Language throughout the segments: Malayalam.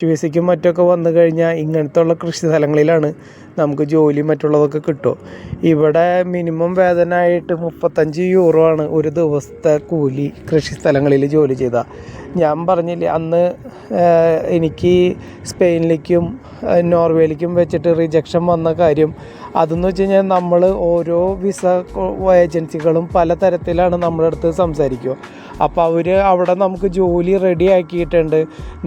വിസയ്ക്കും മറ്റൊക്കെ വന്നു കഴിഞ്ഞാൽ ഇങ്ങനത്തുള്ള കൃഷി സ്ഥലങ്ങളിലാണ് നമുക്ക് ജോലി മറ്റുള്ളതൊക്കെ കിട്ടും. ഇവിടെ മിനിമം വേതനമായിട്ട് 35 യൂറോ ആണ് ഒരു ദിവസത്തെ കൂലി കൃഷി സ്ഥലങ്ങളിൽ ജോലി ചെയ്താൽ. ഞാൻ പറഞ്ഞില്ലേ അന്ന് എനിക്ക് സ്പെയിനിലേക്കും നോർവേയിലേക്കും വെച്ചിട്ട് റിജക്ഷൻ വന്ന കാര്യം. അതെന്ന് വെച്ച് കഴിഞ്ഞാൽ നമ്മൾ ഓരോ വിസ ഏജൻസികളും പല തരത്തിലാണ് നമ്മുടെ അടുത്ത് സംസാരിക്കുക. അപ്പോൾ അവർ അവിടെ നമുക്ക് ജോലി റെഡി ആക്കിയിട്ടുണ്ട്,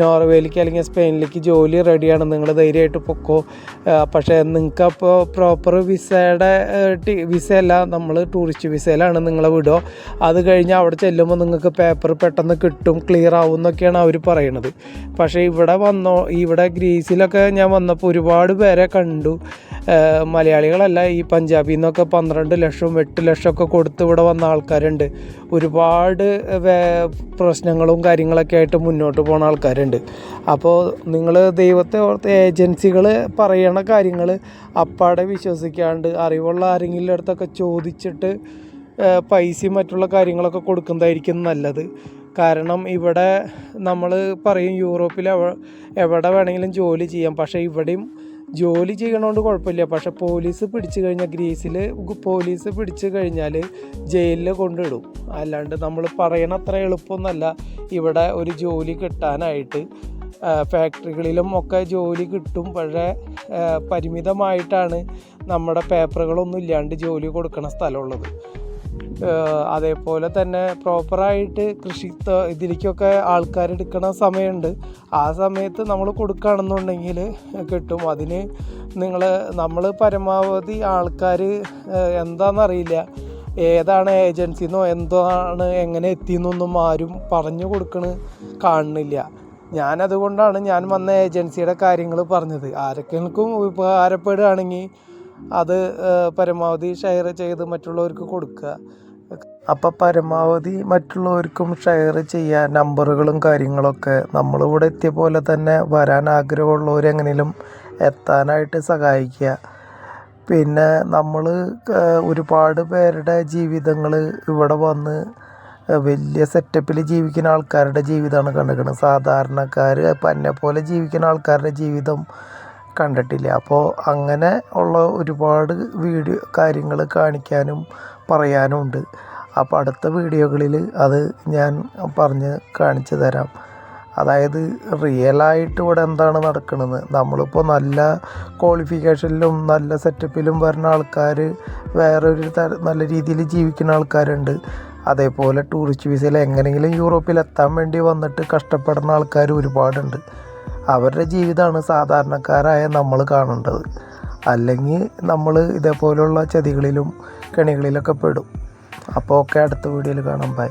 നോർവേയിലേക്ക് അല്ലെങ്കിൽ സ്പെയിനിലേക്ക് ജോലി റെഡിയാണ്, നിങ്ങൾ ധൈര്യമായിട്ട് പൊക്കോ, പക്ഷേ നിങ്ങൾക്ക് അപ്പോൾ പ്രോപ്പർ വിസയല്ല, നമ്മൾ ടൂറിസ്റ്റ് വിസയിലാണ് നിങ്ങളെ വിടുക, അത് കഴിഞ്ഞ് അവിടെ ചെല്ലുമ്പോൾ നിങ്ങൾക്ക് പേപ്പർ പെട്ടെന്ന് കിട്ടും, ക്ലിയർ ആവും എന്നൊക്കെയാണ് അവർ പറയണത്. പക്ഷേ ഇവിടെ ഗ്രീസിലൊക്കെ ഞാൻ വന്നപ്പോൾ ഒരുപാട് പേരെ കണ്ടു, മലയാളികളല്ല, ഈ പഞ്ചാബിൽ നിന്നൊക്കെ 12 ലക്ഷം 8 ലക്ഷമൊക്കെ കൊടുത്ത് ഇവിടെ വന്ന ആൾക്കാരുണ്ട്. ഒരുപാട് പ്രശ്നങ്ങളും കാര്യങ്ങളൊക്കെ ആയിട്ട് മുന്നോട്ട് പോകുന്ന ആൾക്കാരുണ്ട്. അപ്പോൾ നിങ്ങൾ ദൈവത്തെ ഓർത്ത് ഏജൻസികൾ പറയണ കാര്യങ്ങൾ അപ്പാടെ വിശ്വസിക്കാണ്ട് അറിവുള്ള ആരെങ്കിലും അടുത്തൊക്കെ ചോദിച്ചിട്ട് പൈസയും മറ്റുള്ള കാര്യങ്ങളൊക്കെ കൊടുക്കുന്നതായിരിക്കും നല്ലത്. കാരണം ഇവിടെ നമ്മൾ പറയും യൂറോപ്പിൽ എവിടെ വേണമെങ്കിലും ജോലി ചെയ്യാം, പക്ഷേ ഇവിടെയും ജോലി ചെയ്യണോണ്ട് കുഴപ്പമില്ല. പക്ഷേ പോലീസ് പിടിച്ചു കഴിഞ്ഞാൽ, ഗ്രീസിൽ പോലീസ് പിടിച്ചു കഴിഞ്ഞാൽ ജയിലിൽ കൊണ്ടിടും. അല്ലാണ്ട് നമ്മൾ പറയണ അത്ര എളുപ്പമൊന്നുമല്ല ഇവിടെ ഒരു ജോലി കിട്ടാനായിട്ട്. ഫാക്ടറികളിലും ഒക്കെ ജോലി കിട്ടും, പക്ഷേ പരിമിതമായിട്ടാണ് നമ്മുടെ പേപ്പറുകളൊന്നും ഇല്ലാണ്ട് ജോലി കൊടുക്കണ സ്ഥലമുള്ളത്. അതേപോലെ തന്നെ പ്രോപ്പറായിട്ട് ഇതിലേക്കൊക്കെ ആൾക്കാരെടുക്കണ സമയമുണ്ട്. ആ സമയത്ത് നമ്മൾ കൊടുക്കുകയാണെന്നുണ്ടെങ്കിൽ കിട്ടും. അതിന് നമ്മൾ പരമാവധി ആൾക്കാർ എന്താണെന്നറിയില്ല, ഏതാണ് ഏജൻസിന്നോ എന്താണ് എങ്ങനെ എത്തിയെന്നൊന്നും ആരും പറഞ്ഞു കാണുന്നില്ല. ഞാനതുകൊണ്ടാണ് ഞാൻ വന്ന ഏജൻസിയുടെ കാര്യങ്ങൾ പറഞ്ഞത്. ആർക്കെങ്കിലും ഉപകാരപ്പെടുകയാണെങ്കിൽ അത് പരമാവധി ഷെയർ ചെയ്ത് മറ്റുള്ളവർക്ക് കൊടുക്കുക. അപ്പം പരമാവധി മറ്റുള്ളവർക്കും ഷെയർ ചെയ്യുക. നമ്പറുകളും കാര്യങ്ങളൊക്കെ നമ്മളിവിടെ എത്തിയ പോലെ തന്നെ വരാൻ ആഗ്രഹമുള്ളവരെങ്ങനെയും എത്താനായിട്ട് സഹായിക്കുക. പിന്നെ നമ്മൾ ഒരുപാട് പേരുടെ ജീവിതങ്ങൾ ഇവിടെ വന്ന് വലിയ സെറ്റപ്പിൽ ജീവിക്കുന്ന ആൾക്കാരുടെ ജീവിതമാണ് കണ്ടിരിക്കുന്നത്. സാധാരണക്കാർ എന്നെപ്പോലെ ജീവിക്കുന്ന ആൾക്കാരുടെ ജീവിതം കണ്ടിട്ടില്ല. അപ്പോൾ അങ്ങനെ ഉള്ള ഒരുപാട് കാര്യങ്ങൾ കാണിക്കാനും പറയാനും ഉണ്ട്. അപ്പോൾ അടുത്ത വീഡിയോകളിൽ അത് ഞാൻ കാണിച്ചു തരാം. അതായത് റിയലായിട്ട് ഇവിടെ എന്താണ് നടക്കുന്നത്. നമ്മളിപ്പോൾ നല്ല ക്വാളിഫിക്കേഷനിലും നല്ല സെറ്റപ്പിലും വരുന്ന ആൾക്കാർ, വേറൊരു നല്ല രീതിയിൽ ജീവിക്കുന്ന ആൾക്കാരുണ്ട്. അതേപോലെ ടൂറിസ്റ്റ് വിസയിൽ എങ്ങനെയെങ്കിലും യൂറോപ്പിൽ എത്താൻ വേണ്ടി വന്നിട്ട് കഷ്ടപ്പെടുന്ന ആൾക്കാർ ഒരുപാടുണ്ട്. അവരുടെ ജീവിതമാണ് സാധാരണക്കാരായ നമ്മൾ കാണേണ്ടത്. അല്ലെങ്കിൽ നമ്മൾ ഇതേപോലുള്ള ചതികളിലും കെണികളിലൊക്കെ പെടും. അപ്പോൾ അടുത്ത വീഡിയോയിൽ കാണാം. ബൈ.